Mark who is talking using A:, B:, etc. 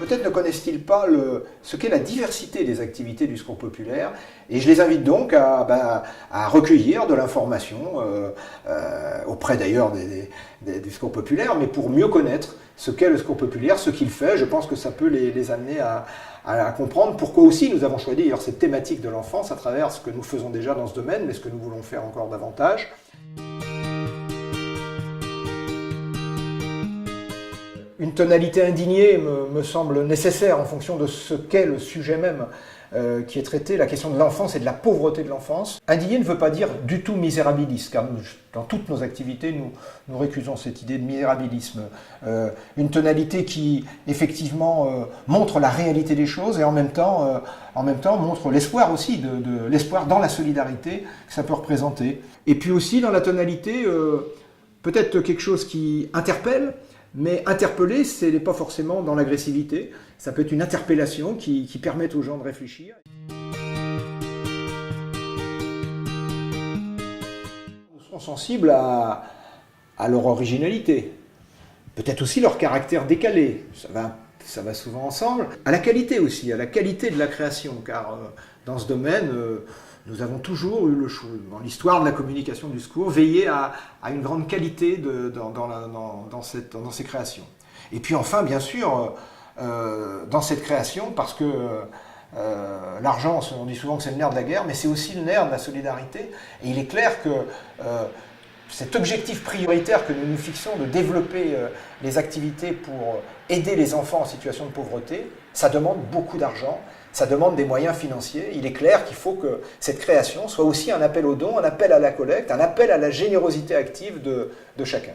A: peut-être ne connaissent-ils pas ce qu'est la diversité des activités du Secours populaire. Et je les invite donc à recueillir de l'information auprès d'ailleurs du Secours populaire, mais pour mieux connaître ce qu'est le Secours populaire, ce qu'il fait. Je pense que ça peut les amener à comprendre pourquoi aussi nous avons choisi d'ailleurs cette thématique de l'enfance à travers ce que nous faisons déjà dans ce domaine, mais ce que nous voulons faire encore davantage. Une tonalité indignée me semble nécessaire en fonction de ce qu'est le sujet même qui est traité, la question de l'enfance et de la pauvreté de l'enfance. Indigné ne veut pas dire du tout misérabiliste, car dans toutes nos activités, nous récusons cette idée de misérabilisme. Une tonalité qui, effectivement, montre la réalité des choses et en même temps montre l'espoir aussi, l'espoir dans la solidarité que ça peut représenter. Et puis aussi dans la tonalité, peut-être quelque chose qui interpelle, mais interpeller, ce n'est pas forcément dans l'agressivité. Ça peut être une interpellation qui permette aux gens de réfléchir. Nous serons sensibles à leur originalité, peut-être aussi leur caractère décalé, ça va souvent ensemble. À la qualité aussi, à la qualité de la création, car dans ce domaine, nous avons toujours eu le choix, dans l'histoire de la communication du secours, veillé à une grande qualité dans ces créations. Et puis enfin, bien sûr, dans cette création, parce que l'argent, on dit souvent que c'est le nerf de la guerre, mais c'est aussi le nerf de la solidarité. Et il est clair que cet objectif prioritaire que nous nous fixons de développer les activités pour aider les enfants en situation de pauvreté, ça demande beaucoup d'argent. Ça demande des moyens financiers. Il est clair qu'il faut que cette création soit aussi un appel aux dons, un appel à la collecte, un appel à la générosité active de chacun.